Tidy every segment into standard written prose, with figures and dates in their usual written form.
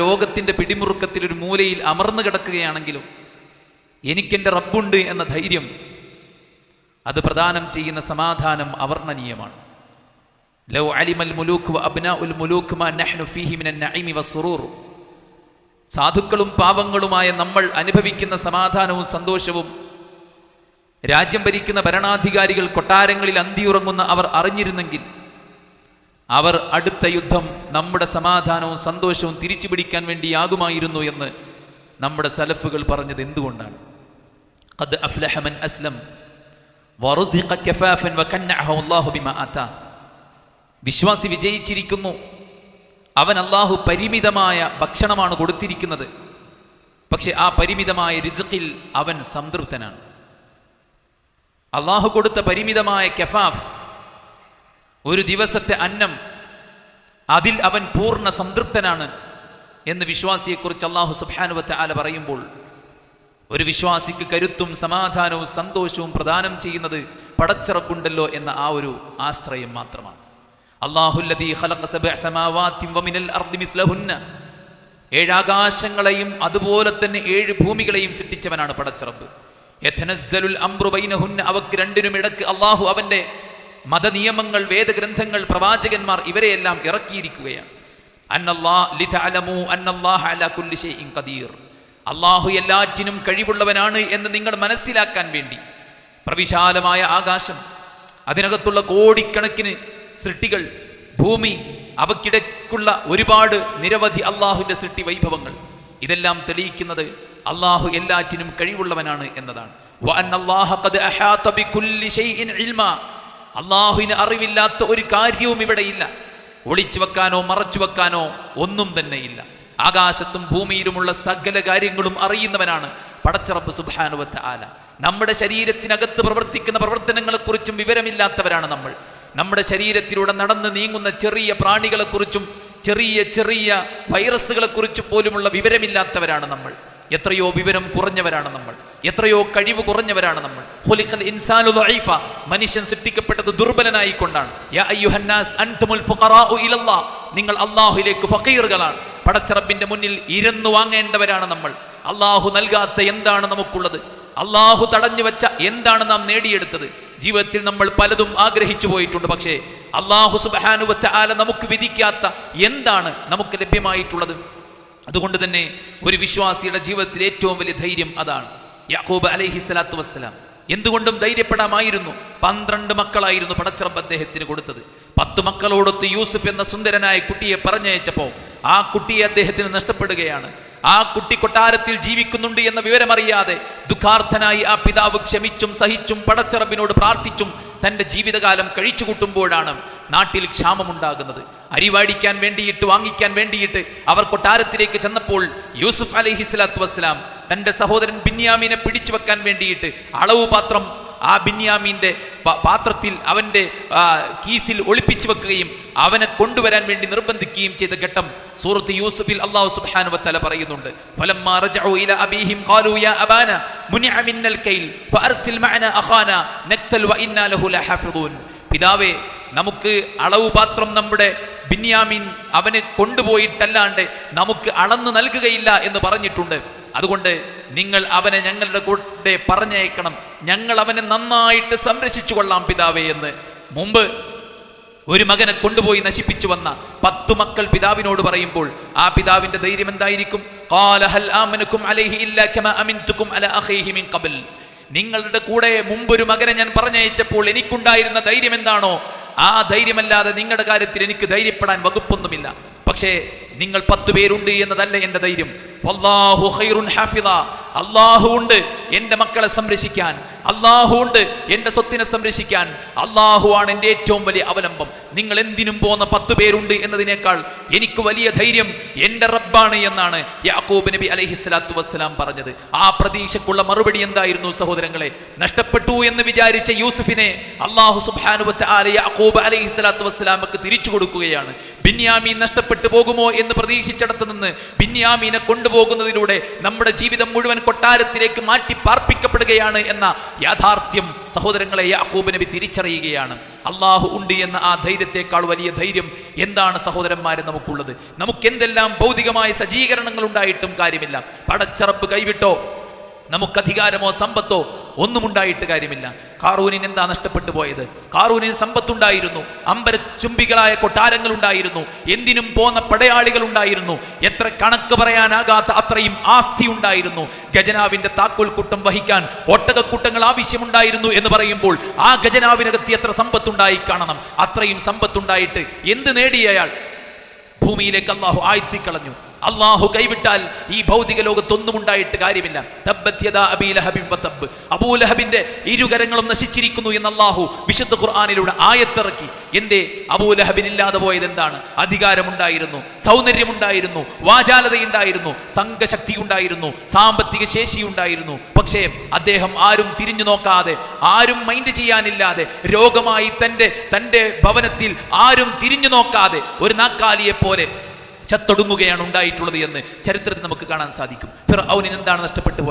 രോഗത്തിൻ്റെ പിടിമുറുക്കത്തിൽ ഒരു മൂലയിൽ അമർന്നു കിടക്കുകയാണെങ്കിലും എനിക്കെൻ്റെ റബ്ബുണ്ട് എന്ന ധൈര്യം, അത് പ്രദാനം ചെയ്യുന്ന സമാധാനം അവർണ്ണനീയമാണ്. ലൗ അലിമൽ മുലൂക്ക് വ അബ്നാഉൽ മുലൂക്ക് മാ നഹ്നു ഫീഹി മിനൻ നഈമി വസ്സുറൂർ. സാധുക്കളും പാവങ്ങളുമായ നമ്മൾ അനുഭവിക്കുന്ന സമാധാനവും സന്തോഷവും രാജ്യം ഭരിക്കുന്ന ഭരണാധികാരികൾ കൊട്ടാരങ്ങളിൽ അന്തിയുറങ്ങുന്ന അവർ അറിഞ്ഞിരുന്നെങ്കിൽ അവർ അടുത്ത യുദ്ധം നമ്മുടെ സമാധാനവും സന്തോഷവും തിരിച്ചു പിടിക്കാൻ വേണ്ടിയാകുമായിരുന്നു എന്ന് നമ്മുടെ സലഫുകൾ പറഞ്ഞത് എന്തുകൊണ്ടാണ്? ഖദ് അഫ്ലഹ മൻ അസ്ലം വറുസിഖ കഫാഫൻ വകന്നഅഹു അല്ലാഹു ബിമാ ആതാ. വിശ്വാസി വിജയിച്ചിരിക്കുന്നു, അവൻ അല്ലാഹു പരിമിതമായ ഭക്ഷണമാണ് കൊടുത്തിരിക്കുന്നത്, പക്ഷെ ആ പരിമിതമായ റിസ്ഖിൽ അവൻ സംതൃപ്തനാണ്. അല്ലാഹു കൊടുത്ത പരിമിതമായ കഫാഫ്, ഒരു ദിവസത്തെ അന്നം, അതിൽ അവൻ പൂർണ്ണ സംതൃപ്തനാണ് എന്ന് വിശ്വാസിയെക്കുറിച്ച് അല്ലാഹു സുബ്ഹാനഹു വ തആല പറയുമ്പോൾ, ഒരു വിശ്വാസിക്ക് കരുത്തും സമാധാനവും സന്തോഷവും പ്രദാനം ചെയ്യുന്നത് പടച്ചിറപ്പുണ്ടല്ലോ എന്ന ആ ഒരു ആശ്രയം മാത്രമാണ്. അല്ലാഹുല്ലദീ ഖലഖ സബ്അ സമാവാതി വമിനൽ അർദി മിസ്ലഹുന്ന. 7 ആകാശങ്ങളെയും അതുപോലെ തന്നെ 7 ഭൂമികളെയും സൃഷ്ടിച്ചവനാണ് പടച്ചിറപ്പ്. യതനസ്സലുൽ അംറു ബൈനഹുന്ന. അവക്ക് രണ്ടിനും ഇടക്ക് അല്ലാഹു അവന്റെ മതനിയമങ്ങൾ, വേദഗ്രന്ഥങ്ങൾ, പ്രവാചകന്മാർ ഇവരെയെല്ലാം ഇറക്കിയിരിക്കുകയാണ്. അല്ലാഹു എല്ലാറ്റിനും കഴിവുള്ളവനാണ് എന്ന് നിങ്ങൾ മനസ്സിലാക്കാൻ വേണ്ടി പ്രവിശാലമായ ആകാശം, അതിനകത്തുള്ള കോടിക്കണക്കിന് സൃഷ്ടികൾ, ഭൂമി, അവക്കിടക്കുള്ള ഒരുപാട് നിരവധി അള്ളാഹുവിൻ്റെ സൃഷ്ടി വൈഭവങ്ങൾ, ഇതെല്ലാം തെളിയിക്കുന്നത് അള്ളാഹു എല്ലാറ്റിനും കഴിവുള്ളവനാണ് എന്നതാണ്. അള്ളാഹുവിന് അറിവില്ലാത്ത ഒരു കാര്യവും ഇവിടെയില്ല. ഒളിച്ചു വെക്കാനോ മറച്ചു വെക്കാനോ ഒന്നും തന്നെ ഇല്ല. ആകാശത്തും ഭൂമിയിലുമുള്ള സകല കാര്യങ്ങളും അറിയുന്നവനാണ് പടച്ചറബ്ബ് സുബ്ഹാനഹു വ തആല. നമ്മുടെ ശരീരത്തിനകത്ത് പ്രവർത്തിക്കുന്ന പ്രവർത്തനങ്ങളെക്കുറിച്ചും വിവരമില്ലാത്തവരാണ് നമ്മൾ. നമ്മുടെ ശരീരത്തിലൂടെ നടന്ന് നീങ്ങുന്ന ചെറിയ പ്രാണികളെക്കുറിച്ചും ചെറിയ ചെറിയ വൈറസുകളെക്കുറിച്ചും പോലുമുള്ള വിവരമില്ലാത്തവരാണ് നമ്മൾ. എത്രയോ വിവരം കുറഞ്ഞവരാണ് നമ്മൾ, എത്രയോ കഴിവ് കുറഞ്ഞവരാണ് നമ്മൾ. ഖുലിഖൽ ഇൻസാനു ദഈഫ. മനുഷ്യൻ സൃഷ്ടിക്കപ്പെട്ടത് ദുർബലനായിക്കൊണ്ടാണ്. യാ അയ്യുഹന്നാസ് അൻതുമുൽ ഫുഖറാഉ ഇലല്ലാഹ്. നിങ്ങൾ അല്ലാഹുവിലേക്ക് ഫഖീറുകളാണ്. പടച്ചറബിന്റെ മുന്നിൽ ഇരന്നു വാങ്ങേണ്ടവരാണ് നമ്മൾ. അല്ലാഹു നൽകാത്ത എന്താണ് നമുക്കുള്ളത്? അല്ലാഹു തടഞ്ഞു വെച്ച എന്താണ് നാം നേടിയെടുത്തത്? ജീവിതത്തിൽ നമ്മൾ പലതും ആഗ്രഹിച്ചു പോയിട്ടുണ്ട്, പക്ഷേ അല്ലാഹു സുബ്ഹാനഹു വ തആല നമുക്ക് വിധിക്കാത്ത എന്താണ് നമുക്ക് ലഭ്യമായിട്ടുള്ളത്? അതുകൊണ്ട് തന്നെ ഒരു വിശ്വാസിയുടെ ജീവിതത്തിൽ ഏറ്റവും വലിയ ധൈര്യം അതാണ്. യാക്കൂബ് അലൈഹിസ്സലാത്തു വസ്സലാം എന്തുകൊണ്ടും ധൈര്യപ്പെടാമായിരുന്നു. 12 മക്കളായിരുന്നു പടച്ചറബ് അദ്ദേഹത്തിന് കൊടുത്തത്. 10 മക്കളോടൊത്ത് യൂസുഫ് എന്ന സുന്ദരനായ കുട്ടിയെ പറഞ്ഞയച്ചപ്പോൾ ആ കുട്ടിയെ അദ്ദേഹത്തിന് നഷ്ടപ്പെടുകയാണ്. ആ കുട്ടി കൊട്ടാരത്തിൽ ജീവിക്കുന്നുണ്ട് എന്ന വിവരമറിയാതെ ദുഃഖാർത്ഥനായി ആ പിതാവ് ക്ഷമിച്ചും സഹിച്ചും പടച്ചറബിനോട് പ്രാർത്ഥിച്ചും തൻ്റെ ജീവിതകാലം കഴിച്ചു കൂട്ടുമ്പോഴാണ് നാട്ടിൽ ക്ഷാമമുണ്ടാകുന്നത്. അരിവാടിക്കാൻ വേണ്ടിയിട്ട്, വാങ്ങിക്കാൻ വേണ്ടിയിട്ട് അവർ കൊട്ടാരത്തിലേക്ക് ചെന്നപ്പോൾ യൂസുഫ് അലൈഹിസ്സലാത്തു വസ്സലാം തൻ്റെ സഹോദരൻ ബിന്യാമീനെ പിടിച്ചു വെക്കാൻ വേണ്ടിയിട്ട് അളവ് പാത്രം ആ ബിന്യാമീൻ്റെ പാത്രത്തിൽ അവൻ്റെ കീസിൽ ഒളിപ്പിച്ചു വെക്കുകയും അവനെ കൊണ്ടുവരാൻ വേണ്ടി നിർബന്ധിക്കുകയും ചെയ്ത ഘട്ടം സൂറത്ത് യൂസുഫിൽ അല്ലാഹു സുബ്ഹാനഹു വ തആല പറയുന്നുണ്ട്. ഫലമ്മാ റജഉ ഇലാ അബീഹിം ഖാലൂ യാ അബാന മുനിഅ മിന്നൽ കൈൽ ഫഅർസിൽ മഅനാ അഖാനാ നക്തൽ വ ഇന്നാ ലഹു ലഹാഫിദൂൻ. പിതാവേ, നമുക്ക് അളവ് പാത്രം നമ്മുടെ ബിന്യാമീൻ അവനെ കൊണ്ടുപോയിട്ടല്ലാണ്ട് നമുക്ക് അളന്നു നൽകുകയില്ല എന്ന് പറഞ്ഞിട്ടുണ്ട്. അതുകൊണ്ട് നിങ്ങൾ അവനെ ഞങ്ങളുടെ കൂടെ പറഞ്ഞയക്കണം, ഞങ്ങൾ അവനെ നന്നായിട്ട് സംരക്ഷിച്ചു കൊള്ളാം പിതാവേ എന്ന് മുമ്പ് ഒരു മകനെ കൊണ്ടുപോയി നശിപ്പിച്ചു വന്ന 10 മക്കൾ പിതാവിനോട് പറയുമ്പോൾ ആ പിതാവിന്റെ ധൈര്യം എന്തായിരിക്കും? ഖാല ഹൽ ആമനകും അലൈഹി ഇല്ലാ കമാ അമിൻതുകും അലാ അഖീഹി മിൻ ഖബൽ. നിങ്ങളുടെ കൂടെ മുമ്പൊരു മകനെ ഞാൻ പറഞ്ഞയച്ചപ്പോൾ എനിക്കുണ്ടായിരുന്ന ധൈര്യം എന്താണോ ആ ധൈര്യമല്ലാതെ നിങ്ങളുടെ കാര്യത്തിൽ എനിക്ക് ധൈര്യപ്പെടാൻ വകുപ്പൊന്നുമില്ല. പക്ഷേ നിങ്ങൾ 10 പേരുണ്ട് എന്നതല്ല എൻ്റെ ധൈര്യം. ഫല്ലാഹു ഖൈറുൻ ഹാഫിള. അല്ലാഹു ഉണ്ട് എൻ്റെ മക്കളെ സംരക്ഷിക്കാൻ, അല്ലാഹു ഉണ്ട് എൻ്റെ സ്വത്തിനെ സംരക്ഷിക്കാൻ. അല്ലാഹു ആണ് എൻ്റെ ഏറ്റവും വലിയ അവലംബം. നിങ്ങൾ എന്തിനും പോകുന്ന 10 പേരുണ്ട് എന്നതിനേക്കാൾ എനിക്ക് വലിയ ധൈര്യം എൻ്റെ റബ്ബാണ് എന്നാണ് യാക്കൂബ് നബി അലൈഹിസ്സലാത്തു വസ്സലാം പറഞ്ഞത്. ആ പ്രതീക്ഷയ്ക്കുള്ള മറുപടി എന്തായിരുന്നു സഹോദരങ്ങളെ? നഷ്ടപ്പെട്ടു എന്ന് വിചാരിച്ച യൂസുഫിനെ അല്ലാഹു സുബ്ഹാനഹു വ തആല യാക്കൂബ് അലൈഹിസ്സലാത്തു വസ്സലാമക്ക് തിരിച്ചു കൊടുക്കുകയാണ്. ബിന്യാമീൻ നഷ്ടപ്പെട്ടു പോകുമോ എന്ന് പ്രതീക്ഷിച്ചിടത്ത് നിന്ന് ബിന്യാമീനെ കൊണ്ടുപോകുന്നതിലൂടെ നമ്മുടെ ജീവിതം മുഴുവൻ കൊട്ടാരത്തിലേക്ക് മാറ്റി പാർപ്പിക്കപ്പെടുകയാണ് എന്ന യാഥാർത്ഥ്യം സഹോദരങ്ങളെ യാക്കൂബ് നബി തിരിച്ചറിയുകയാണ്. അള്ളാഹു ഉണ്ട് എന്ന ആ ധൈര്യത്തെക്കാൾ വലിയ ധൈര്യം എന്താണ് സഹോദരന്മാരെ നമുക്കുള്ളത്? നമുക്ക് എന്തെല്ലാം ഭൗതികമായ സജ്ജീകരണങ്ങൾ ഉണ്ടായിട്ടും കാര്യമില്ല. പടച്ച റബ്ബ് കൈവിട്ടോ, നമുക്ക് അധികാരമോ സമ്പത്തോ ഒന്നും ഉണ്ടായിട്ട് കാര്യമില്ല. ഖാറൂനിന് എന്താ നഷ്ടപ്പെട്ടു പോയത്? ഖാറൂനിന് സമ്പത്തുണ്ടായിരുന്നു, അമ്പരച്ചുംബികളായ കൊട്ടാരങ്ങൾ ഉണ്ടായിരുന്നു, എന്തിനും പോന്ന പടയാളികൾ ഉണ്ടായിരുന്നു, എത്ര കണക്ക് പറയാനാകാത്ത അത്രയും ആസ്തി ഉണ്ടായിരുന്നു, ഖജനാവിന്റെ താക്കോൽ കൂട്ടം വഹിക്കാൻ ഒട്ടകക്കൂട്ടങ്ങൾ ആവശ്യമുണ്ടായിരുന്നു എന്ന് പറയുമ്പോൾ ആ ഖജനാവിനകത്ത് എത്ര സമ്പത്തുണ്ടായി കാണണം. അത്രയും സമ്പത്തുണ്ടായിട്ട് എന്ത് നേടിയയാൾ? ഭൂമിയിലേക്ക് അള്ളാഹു ആഴ്ത്തിക്കളഞ്ഞു. അള്ളാഹു കൈവിട്ടാൽ ഈ ഭൗതിക ലോകത്തൊന്നും ഉണ്ടായിട്ട് കാര്യമില്ല. അബൂലഹബിന്റെ ഇരുകരങ്ങളും നശിച്ചിരിക്കുന്നു എന്ന് അള്ളാഹു വിശുദ്ധ ഖുർആനിലൂടെ ആയത്തിറക്കി. എന്തേ അബൂലഹബിന് ഇല്ലാതെ പോയത് എന്താണ്? അധികാരമുണ്ടായിരുന്നു, സൗന്ദര്യമുണ്ടായിരുന്നു, വാചാലതയുണ്ടായിരുന്നു, സംഘശക്തി ഉണ്ടായിരുന്നു, സാമ്പത്തിക ശേഷി ഉണ്ടായിരുന്നു. പക്ഷേ അദ്ദേഹം ആരും തിരിഞ്ഞു നോക്കാതെ, ആരും മൈൻഡ് ചെയ്യാനില്ലാതെ, രോഗമായി തന്റെ ഭവനത്തിൽ ആരും തിരിഞ്ഞു നോക്കാതെ ഒരു നാക്കാലിയെ പോലെ ചത്തൊടുങ്ങുകയാണ് ഉണ്ടായിട്ടുള്ളത് എന്ന് ചരിത്രത്തിൽ നമുക്ക് കാണാൻ സാധിക്കും. ഫിർഔനിന് എന്താണ് നഷ്ടപ്പെട്ടു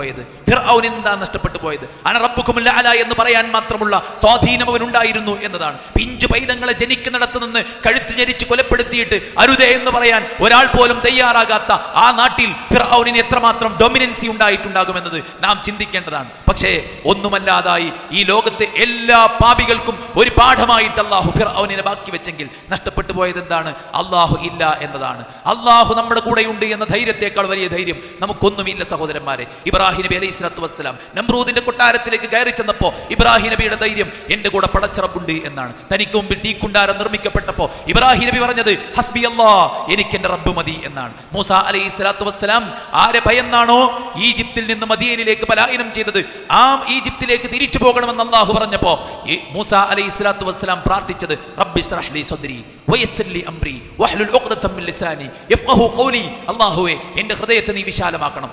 പോയത്? അന റബ്ബുക്കുമുൽ അഅല എന്ന് പറയാൻ മാത്രമുള്ള സ്വാധീനം അവനുണ്ടായിരുന്നു എന്നതാണ്. പിഞ്ചു പൈതങ്ങളെ ജനിക്കുന്നിടത്ത് നിന്ന് കഴുത്ത് ഞെരിച്ച് കൊലപ്പെടുത്തിയിട്ട് അരുതേ എന്ന് പറയാൻ ഒരാൾ പോലും തയ്യാറാകാത്ത ആ നാട്ടിൽ ഫിർഔനിന് എത്രമാത്രം ഡൊമിനൻസി ഉണ്ടായിട്ടുണ്ടാകുമെന്നത് നാം ചിന്തിക്കേണ്ടതാണ്. പക്ഷേ ഒന്നുമല്ലാതായി ഈ ലോകത്തെ എല്ലാ പാപികൾക്കും ഒരു പാഠമായിട്ട് അള്ളാഹു ഫിർഔനിനെ ബാക്കി വെച്ചെങ്കിൽ നഷ്ടപ്പെട്ടു പോയത് എന്താണ്? അള്ളാഹു ഇല്ല എന്നതാണ്. അള്ളാഹു നമ്മുടെ കൂടെയുണ്ട് എന്ന ധൈര്യത്തെക്കാൾ വലിയ ധൈര്യം നമുക്കൊന്നുമില്ല സഹോദരന്മാരെ. ഇബ്രാഹിം നബി അലൈഹി സ്വലാത്തു വസ്സലാം നമ്രൂദിന്റെ കൊട്ടാരത്തിലേക്ക് കയറി ചെന്നപ്പോൾ ഇബ്രാഹിം നബിയുടെ ധൈര്യം എന്റെ കൂടെ പടച്ചിറപ്പുണ്ട് എന്നാണ്. തനിക്ക് മുമ്പിൽ തീക്കുണ്ടാരം നിർമ്മിക്കപ്പെട്ടപ്പോൾ ഇബ്രാഹിം നബി പറഞ്ഞത് ഹസ്ബി അല്ലാഹ്, എനിക്ക് എന്റെ റബ്ബ് മതി എന്നാണ്. മൂസ അലൈഹി സ്വലാത്തു വസ്സലാം ആരെ ഭയന്നാണോ ഈജിപ്തിൽ നിന്ന് മദീനയിലേക്ക് പലായനം ചെയ്തത്, ആ ഈജിപ്തിലേക്ക് തിരിച്ചു പോകണമെന്ന് അള്ളാഹു പറഞ്ഞപ്പോ മൂസ അലൈഹി സ്വലാത്തു വസ്സലാം പ്രാർത്ഥിച്ചത് റബ്ബി ഇശ്റഹ് ലി സദ്രി വയസ്സിർ ലി അംരി വഹ്ലുൽ ഉഖ്ദതം മിൻ ലിസാനി യഫ്ഖഹു ഖൗലി. അല്ലാഹുവേ, എന്റെ ഹൃദയത്തെ നീ വിശാലമാക്കണം,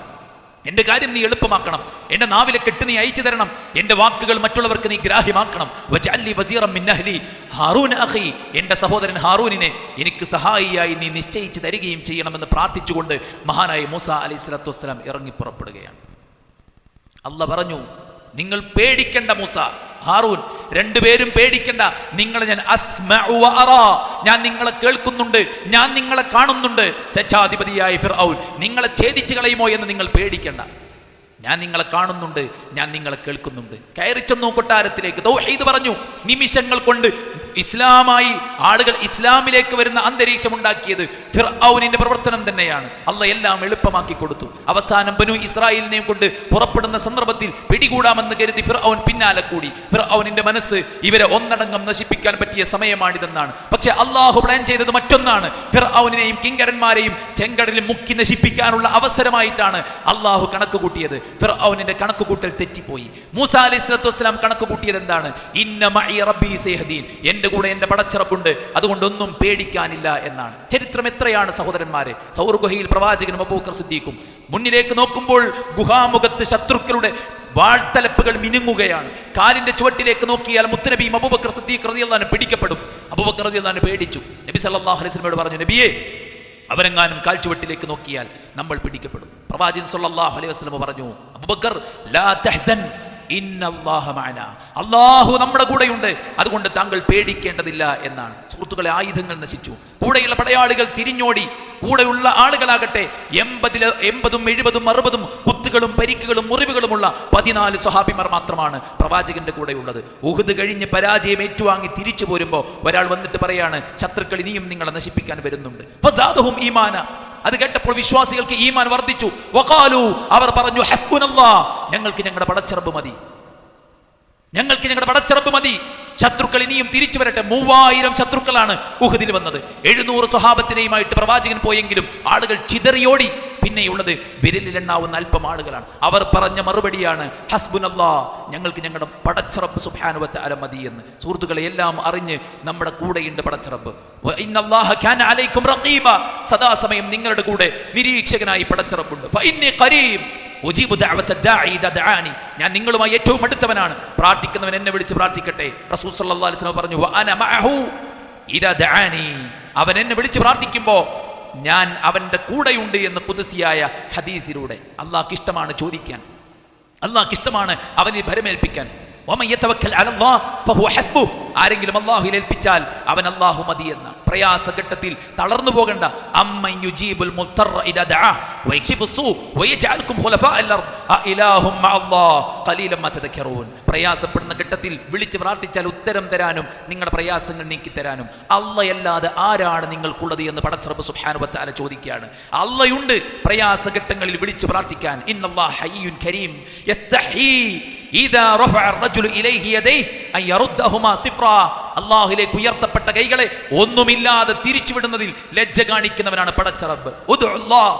എന്റെ കാര്യം നീ എളുപ്പമാക്കണം, എന്റെ നാവിലെ കെട്ട് നീ അയച്ചു തരണം, എന്റെ വാക്കുകൾ മറ്റുള്ളവർക്ക് നീ ഗ്രാഹ്യമാക്കണം. വജഅൽ ലി വസീറൻ മിൻ അഹ്ലി ഹാറൂൻ അഖി, എന്റെ സഹോദരൻ ഹാറൂനിനെ എനിക്ക് സഹായിയായി നീ നിശ്ചയിച്ചു തരികയും ചെയ്യണമെന്ന് പ്രാർത്ഥിച്ചുകൊണ്ട് മഹാനായ മൂസ അലൈഹി സ്വലാത്തു വസ്സലാം ഇറങ്ങി പുറപ്പെടുകയാണ്. അല്ലാഹ് പറഞ്ഞു, നിങ്ങൾ പേടിക്കണ്ട മൂസ, ഹാറൂൻ, രണ്ടുപേരും പേടിക്കണ്ട. നിങ്ങളെ ഞാൻ അസ്മഉ വ അറാ, ഞാൻ നിങ്ങളെ കേൾക്കുന്നുണ്ട്, ഞാൻ നിങ്ങളെ കാണുന്നുണ്ട്. സ്വച്ഛാധിപതിയായ ഫിർഔൻ നിങ്ങളെ ഛേദിച്ചു കളയുമോ എന്ന് നിങ്ങൾ പേടിക്കണ്ട. ഞാൻ നിങ്ങളെ കാണുന്നുണ്ട്, ഞാൻ നിങ്ങളെ കേൾക്കുന്നുണ്ട്. കയറി ചെന്നു കൊട്ടാരത്തിലേക്ക്, തൗഹീദ് പറഞ്ഞു. നിമിഷങ്ങൾ കൊണ്ട് ഇസ്ലാമായി ആളുകൾ ഇസ്ലാമിലേക്ക് വരുന്ന അന്തരീക്ഷം ഉണ്ടാക്കിയത് ഫിർഔനിന്റെ പ്രവർത്തനം തന്നെയാണ്. അള്ളാഹ് എല്ലാം എളുപ്പമാക്കി കൊടുത്തു. അവസാനം ബനു ഇസ്രായേലിനെയും കൊണ്ട് പുറപ്പെടുന്ന സന്ദർഭത്തിൽ പിടികൂടാമെന്ന് കരുതി ഫിർഔൻ പിന്നാലെ കൂടി. ഫിർഔനിന്റെ മനസ്സ് ഇവരെ ഒന്നടങ്കം നശിപ്പിക്കാൻ പറ്റിയ സമയമാണിതെന്നാണ്. പക്ഷെ അള്ളാഹു പ്ലാൻ ചെയ്തത് മറ്റൊന്നാണ്. ഫിർഔനിനെയും കിങ്കരന്മാരെയും ചെങ്കടലിൽ മുക്കി നശിപ്പിക്കാനുള്ള അവസരമായിട്ടാണ് അള്ളാഹു കണക്ക് കൂട്ടിയത്. ഫിർഔനിന്റെ കണക്ക് കൂട്ടൽ തെറ്റിപ്പോയി. മൂസ അലൈഹി സ്വലാത്തു വസ്സലാം കണക്ക് കൂട്ടിയത് എന്താണ്? ഇന്ന മഇ റബ്ബി സയഹ്ദീൻ, എന്റെ കൂടെ എന്റെ പടച്ചിറപ്പുണ്ട്, അതുകൊണ്ടൊന്നും പേടിക്കാനില്ല എന്നാണ്. ചരിത്രം എത്രയാണ് സഹോദരന്മാരെ. സൗർ ഗുഹയിൽ പ്രവാചകനും അബൂബക്കർ സിദ്ദീഖും മുന്നിലേക്ക് നോക്കുമ്പോൾ ഗുഹാമുഖത്ത് ശത്രുക്കളുടെ വാൾത്തലപ്പുകൾ മിനുങ്ങുകയാണ്. കാലിന്റെ ചുവട്ടിലേക്ക് നോക്കിയാൽ മുത്തുനബിയും അബൂബക്കർ സിദ്ദീഖ് റളിയല്ലാഹു അൻഹു പിടിക്കപ്പെടും. അബൂബക്കർ റളിയല്ലാഹു അൻഹു പേടിച്ചു. നബി സല്ലല്ലാഹു അലൈഹി വസല്ലമയോട് പറഞ്ഞു, നബിയേ, അവരെങ്ങാനും കാൽച്ചുവട്ടിലേക്ക് നോക്കിയാൽ നമ്മൾ പിടിക്കപ്പെടും. പ്രവാചകൻ സല്ലല്ലാഹു അലൈഹി വസല്ലം പറഞ്ഞു, അബൂബക്കർ ലാ തഹ്സൻ ഇന്നല്ലാഹ മഅനാ, അല്ലാഹു നമ്മുടെ കൂടെയുണ്ട്, അതുകൊണ്ട് താങ്കൾ പേടിക്കേണ്ടതില്ല എന്നാണ്. സുഹൃത്തുക്കളെ, ആയുധങ്ങൾ നശിച്ചു, കൂടെയുള്ള പടയാളികൾ തിരിഞ്ഞോടി. കൂടെയുള്ള ആളുകളാകട്ടെ 80, 70, 60 കുത്തുകളും പരിക്കുകളും മുറിവുകളുമുള്ള 14 സ്വഹാബിമാർ മാത്രമാണ് പ്രവാചകന്റെ കൂടെ ഉള്ളത്. ഉഹുദ് കഴിഞ്ഞ് പരാജയം ഏറ്റുവാങ്ങി തിരിച്ചു പോരുമ്പോൾ ഒരാൾ വന്നിട്ട് പറയാണ്, ശത്രുക്കൾ ഇനിയും നിങ്ങളെ നശിപ്പിക്കാൻ വരുന്നുണ്ട്. ഫസാദഹും ഈമാന, അത് കേട്ടപ്പോൾ വിശ്വാസികൾക്ക് ഈമാൻ വർദ്ധിച്ചു. വഖാലു, അവർ പറഞ്ഞു, ഹസ്ബുനല്ലാഹ്, ഞങ്ങൾക്ക് ഞങ്ങളുടെ പടച്ചിറപ്പ് മതി, ഞങ്ങൾക്ക് ഞങ്ങളുടെ പടച്ചിറപ്പ് മതി, ശത്രുക്കൾ ഇനിയും തിരിച്ചു വരട്ടെ. 3000 ശത്രുക്കളാണ് ഉഹദിൽ വന്നത്. 700 സ്വഹാബത്തിനെയുമായിട്ട് പ്രവാചകൻ പോയെങ്കിലും ആളുകൾ ചിതറിയോടി. പിന്നെയുള്ളത് വിരലിലെണ്ണാവുന്ന അല്പം ആളുകളാണ്. അവർ പറഞ്ഞ മറുപടിയാണ് ഹസ്ബുനല്ലാഹ്, ഞങ്ങൾക്ക് ഞങ്ങളുടെ പടച്ചിറപ്പ് സുബ്ഹാനഹു വ തആല മതി എന്ന്. സുഹൃത്തുക്കളെ, എല്ലാം അറിഞ്ഞ് നമ്മുടെ കൂടെയുണ്ട് പടച്ചിറപ്പ്. ഇന്നല്ലാഹ കാന അലൈക്കും റഖീബ, സദാസമയം നിങ്ങളുടെ കൂടെ നിരീക്ഷകനായി പടച്ചിറപ്പുണ്ട്. ഫഇന്നി ഖരീബ് ഉജീബു ദഅവത ദാഇ ഇദാ ദഅാനി, ഞാൻ നിങ്ങളുമായി ഏറ്റവും അടുത്തവനാണ്, പ്രാർത്ഥിക്കുന്നവൻ എന്നെ വിളിച്ച് പ്രാർത്ഥിക്കട്ടെ. റസൂൽ സല്ലല്ലാഹു അലൈഹി വസല്ലം പറഞ്ഞു, വ അന മഅഹു ഇദാ ദഅാനി, അവൻ എന്നെ വിളിച്ച് പ്രാർത്ഥിക്കുമ്പോൾ ഞാൻ അവന്റെ കൂടെയുണ്ട് എന്ന് ഖുദ്സിയായ ഹദീസിലൂടെ. അല്ലാഹുക്ക് ഇഷ്ടമാണ് ചോദിക്കാൻ, അള്ളാഹ്ക്ക് ഇഷ്ടമാണ് അവനെ ഭരമേൽപ്പിക്കാൻ. ആരെങ്കിലും അല്ലാഹുവിൽ ഏൽപ്പിച്ചാൽ അവൻ അല്ലാഹു മതി എന്ന. പ്രയാസഘട്ടത്തിൽ തളർന്നു പോകണ്ട. പ്രയാസപ്പെടുന്ന ഘട്ടത്തിൽ വിളിച്ച് പ്രാർത്ഥിച്ചാൽ ഉത്തരം തരാനും നിങ്ങളുടെ പ്രയാസങ്ങൾ നീക്കിത്തരാനും അല്ലാഹുവല്ലാതെ ആരാണ് നിങ്ങൾക്കുള്ളത് എന്ന് പടച്ച റബ്ബ് സുബ്ഹാനഹു വ തആല ചോദിക്കുകയാണ്. അല്ലാഹുണ്ട് പ്രയാസഘട്ടങ്ങളിൽ വിളിച്ച് പ്രാർത്ഥിക്കാൻ. ഇന്നല്ലാഹ ഹയ്യുൻ കരീം യസ്തഹീ ഇദാ റഫഅ അർ-റജുലു ഇലൈഹി യദൈഹി അൻ യറുദ്ദഹുമാ സിഫ്റാ. അല്ലാഹുവിലേക്ക് ഉയർത്തപ്പെട്ട കൈകളെ ഒന്നുമില്ലാതെ തിരിച്ചുവിടുന്നതിൽ ലജ്ജ കാണിക്കുന്നവനാണ് പടച്ച റബ്ബ്. ഉദ്ഉല്ലാഹ്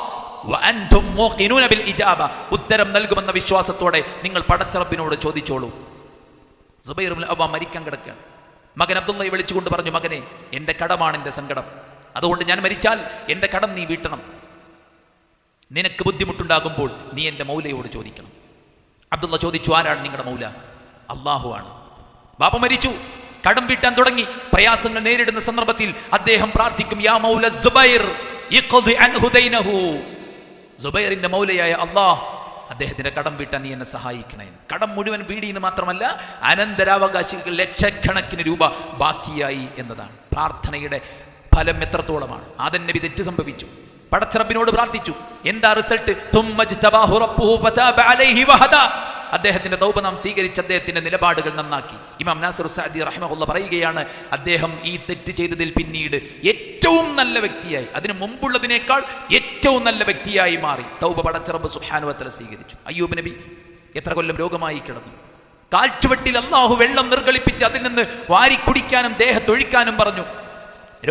വഅൻതും മൂഖിനൂന ബിൽ ഇജാബ. ഉത്തരം നൽകുമെന്ന വിശ്വാസത്തോടെ നിങ്ങൾ പടച്ച റബ്ബിനോട് ചോദിച്ചോളൂ. സുബൈർ ഇബ്നു അവ്വാം മരിക്കാൻ കിടക്കുകയാണ്. മകൻ അബ്ദുള്ളയെ വിളിച്ചുകൊണ്ട് പറഞ്ഞു, മകനെ, എൻ്റെ കടമാണ് എൻ്റെ സങ്കടം. അതുകൊണ്ട് ഞാൻ മരിച്ചാൽ എൻ്റെ കടം നീ വീട്ടണം. നിനക്ക് ബുദ്ധിമുട്ടുണ്ടാകുമ്പോൾ നീ എൻ്റെ മൗലയോട് ചോദിക്കണം. അബ്ദുള്ള ചോദിച്ചു, ആരാണ് നിങ്ങളുടെ മൗല? അല്ലാഹു ആണ്. ബാപ്പ മരിച്ചു, കടം വീട്ടാൻ തുടങ്ങി. പ്രയാസങ്ങൾ നേരിടുന്ന സന്ദർഭത്തിൽ അദ്ദേഹം പ്രാർത്ഥിക്കും, യാ മൗല സുബൈർ ഇഖ്ദി അൻഹു ദൈനഹു. സുബൈറിന്റെ മൗലയായ അല്ലാഹ്, അദ്ദേഹത്തിന്റെ കടം വീട്ടാൻ നീ എന്നെ സഹായിക്കണേ. കടം മുഴുവൻ വീടിയെന്ന് മാത്രമല്ല, അനന്തരാവകാശികൾ ലക്ഷക്കണക്കിന് രൂപ ബാക്കിയായി എന്നതാണ്. പ്രാർത്ഥനയുടെ ഫലം എത്രത്തോളമാണ്. ആദം നബി തെറ്റ് സംഭവിച്ചു, പടച്ച റബ്ബിനോട് പ്രാർത്ഥിച്ചു. എന്താ റിസൾട്ട്? അദ്ദേഹത്തിന്റെ തൗബ നാം സ്വീകരിച്ച് അദ്ദേഹത്തിന്റെ നിലപാടുകൾ നന്നാക്കി. ഇമാം നാസിർ സഅദി റഹിമഹുല്ലാഹ് പറയുകയാണ്, അദ്ദേഹം ഈ തെറ്റ് ചെയ്തതിൽ പിന്നീട് ഏറ്റവും നല്ല വ്യക്തിയായി, അതിനു മുമ്പുള്ളതിനേക്കാൾ ഏറ്റവും നല്ല വ്യക്തിയായി മാറി. തൗബ പടച്ച റബ്ബ് സുബ്ഹാനഹു വ തആല സ്വീകരിച്ചു. അയ്യൂബ് നബി എത്ര കൊല്ലം രോഗമായി കിടന്നു. കാൽച്ചുവട്ടിൽ അല്ലാഹു വെള്ളം നിർഗളിപ്പിച്ച് അതിൽ നിന്ന് വാരി കുടിക്കാനും ദേഹത്തൊഴിക്കാനും പറഞ്ഞു.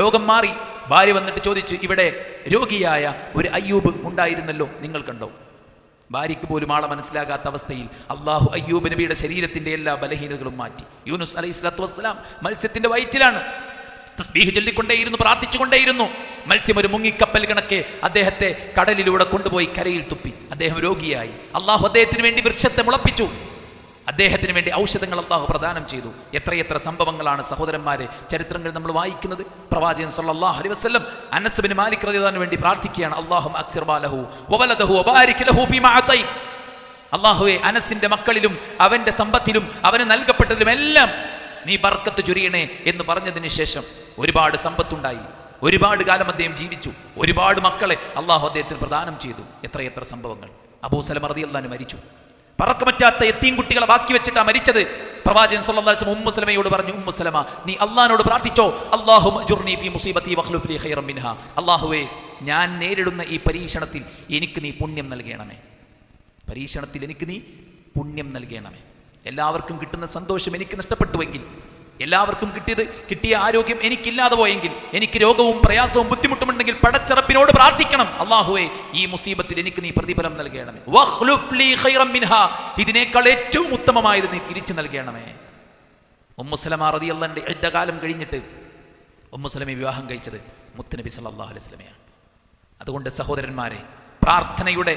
രോഗം മാറി. ഭാര്യ വന്നിട്ട് ചോദിച്ചു, ഇവിടെ രോഗിയായ ഒരു അയ്യൂബ് ഉണ്ടായിരുന്നല്ലോ, നിങ്ങൾ കണ്ടോ? ഭാര്യയ്ക്ക് പോലും ആളെ മനസ്സിലാകാത്ത അവസ്ഥയിൽ അള്ളാഹു അയ്യൂബ് നബിയുടെ ശരീരത്തിന്റെ എല്ലാ ബലഹീനതകളും മാറ്റി. യൂനുസ് അലൈഹി സ്വലാത്തു വസ്സലാം മത്സ്യത്തിന്റെ വയറ്റിലാണ്. തസ്ബീഹ് ചൊല്ലിക്കൊണ്ടേയിരുന്നു, പ്രാർത്ഥിച്ചുകൊണ്ടേയിരുന്നു. മത്സ്യം ഒരു മുങ്ങിക്കപ്പൽ കണക്കെ അദ്ദേഹത്തെ കടലിലൂടെ കൊണ്ടുപോയി കരയിൽ തുപ്പി. അദ്ദേഹം രോഗിയായി. അള്ളാഹു അദ്ദേഹത്തിന് വേണ്ടി വൃക്ഷത്തെ മുളപ്പിച്ചു. അദ്ദേഹത്തിന് വേണ്ടി ഔഷധങ്ങൾ അല്ലാഹു പ്രദാനം ചെയ്തു. എത്രയെത്ര സംഭവങ്ങളാണ് സഹോദരന്മാരെ ചരിത്രങ്ങൾ നമ്മൾ വായിക്കുന്നത്. പ്രവാചകൻ സല്ലല്ലാഹു അലൈഹി വസല്ലം അനസ് ബിൻ മാലിക് റളിയല്ലാഹു അൻഹു വേണ്ടി പ്രാർത്ഥിക്കുകയാണ്, അല്ലാഹുമ്മ അക്സിർ മാലഹു വവലദഹു വബാരിക് ലഹു ഫീമാ അതൈ. അല്ലാഹുവേ, അനസിന്റെ മക്കളിലും അവന്റെ സമ്പത്തിലും അവന് നൽകപ്പെട്ടതിലുമെല്ലാം നീ ബർക്കത്ത് ചൊരിയണേ എന്ന് പറഞ്ഞതിന് ശേഷം ഒരുപാട് സമ്പത്തുണ്ടായി. ഒരുപാട് കാലം അദ്ദേഹം ജീവിച്ചു. ഒരുപാട് മക്കളെ അല്ലാഹു അദ്ദേഹത്തിന് പ്രദാനം ചെയ്തു. എത്രയെത്ര സംഭവങ്ങൾ. അബൂ സലമ റളിയല്ലാഹു അൻഹു മരിച്ചു. പറക്കമറ്റാത്ത യത്തീം കുട്ടികളെ ബാക്കി വെച്ചിട്ടാണ് മരിച്ചത്. പ്രവാചകൻ സല്ലല്ലാഹു അലൈഹി വസല്ലം ഉമ്മു സലമയോട് പറഞ്ഞു, ഉമ്മു സലമ, നീ അല്ലാഹുവോട് പ്രാർത്ഥിച്ചോ, അല്ലാഹുമ്മ അജ്റുനി ഫീ മുസീബതി വഖ്ലുഫ് ലി ഖൈറൻ മിൻഹാ. അല്ലാഹുവേ, ഞാൻ നേരിടുന്ന ഈ പരീക്ഷണത്തിൽ എനിക്ക് നീ പുണ്യം നൽകണമേ. പരീക്ഷണത്തിൽ എനിക്ക് നീ പുണ്യം നൽകണമേ. എല്ലാവർക്കും കിട്ടുന്ന സന്തോഷം എനിക്ക് നഷ്ടപ്പെട്ടുവെങ്കിൽ, എല്ലാവർക്കും കിട്ടിയ ആരോഗ്യം എനിക്കില്ലാതെ പോയെങ്കിൽ, എനിക്ക് രോഗവും പ്രയാസവും ബുദ്ധിമുട്ടുമുണ്ടെങ്കിൽ പടച്ച റബ്ബിനോട് പ്രാർത്ഥിക്കണം, അല്ലാഹുവേ, ഈ മുസീബത്തിൽ എനിക്ക് നീ പ്രതിഫലം നൽകണമേ. വഖ്ലുഫ് ലീ ഖൈറൻ മിൻഹാ, ഇതിനേക്കാൾ ഏറ്റവും ഉത്തമമായത് നീ തിരിച്ചു നൽകണമേ. ഉമ്മു സലമ റളിയല്ലാഹു അൻഹ ഇദ്ദകാലം കഴിഞ്ഞിട്ട് ഉമ്മു സലമയെ വിവാഹം കഴിച്ചത് മുത്തുനബി സല്ലല്ലാഹു അലൈഹി വസല്ലമയാണ്. അതുകൊണ്ട് സഹോദരന്മാരെ, പ്രാർത്ഥനയുടെ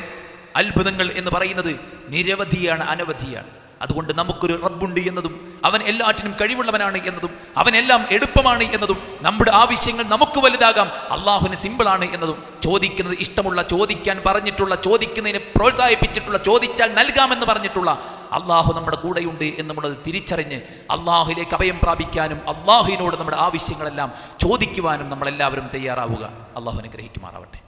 അത്ഭുതങ്ങൾ എന്ന് പറയുന്നത് നിരവധിയാണ്, അനവധിയാണ്. അതുകൊണ്ട് നമുക്കൊരു റബ്ബുണ്ട് എന്നതും അവൻ എല്ലാറ്റിനും കഴിവുള്ളവനാണ് എന്നതും അവനെല്ലാം എളുപ്പമാണ് എന്നതും നമ്മുടെ ആവശ്യങ്ങൾ നമുക്ക് വലുതാകാം, അള്ളാഹുവിന് സിമ്പിളാണ് എന്നതും, ചോദിക്കുന്നത് ഇഷ്ടമുള്ള, ചോദിക്കാൻ പറഞ്ഞിട്ടുള്ള, ചോദിക്കുന്നതിനെ പ്രോത്സാഹിപ്പിച്ചിട്ടുള്ള, ചോദിച്ചാൽ നൽകാമെന്ന് പറഞ്ഞിട്ടുള്ള അള്ളാഹു നമ്മുടെ കൂടെയുണ്ട് എന്ന് നമ്മളത് തിരിച്ചറിഞ്ഞ് അള്ളാഹുവിലേക്ക് അഭയം പ്രാപിക്കാനും അള്ളാഹുവിനോട് നമ്മുടെ ആവശ്യങ്ങളെല്ലാം ചോദിക്കുവാനും നമ്മളെല്ലാവരും തയ്യാറാവുക. അള്ളാഹു അനുഗ്രഹിക്കുമാറാവട്ടെ.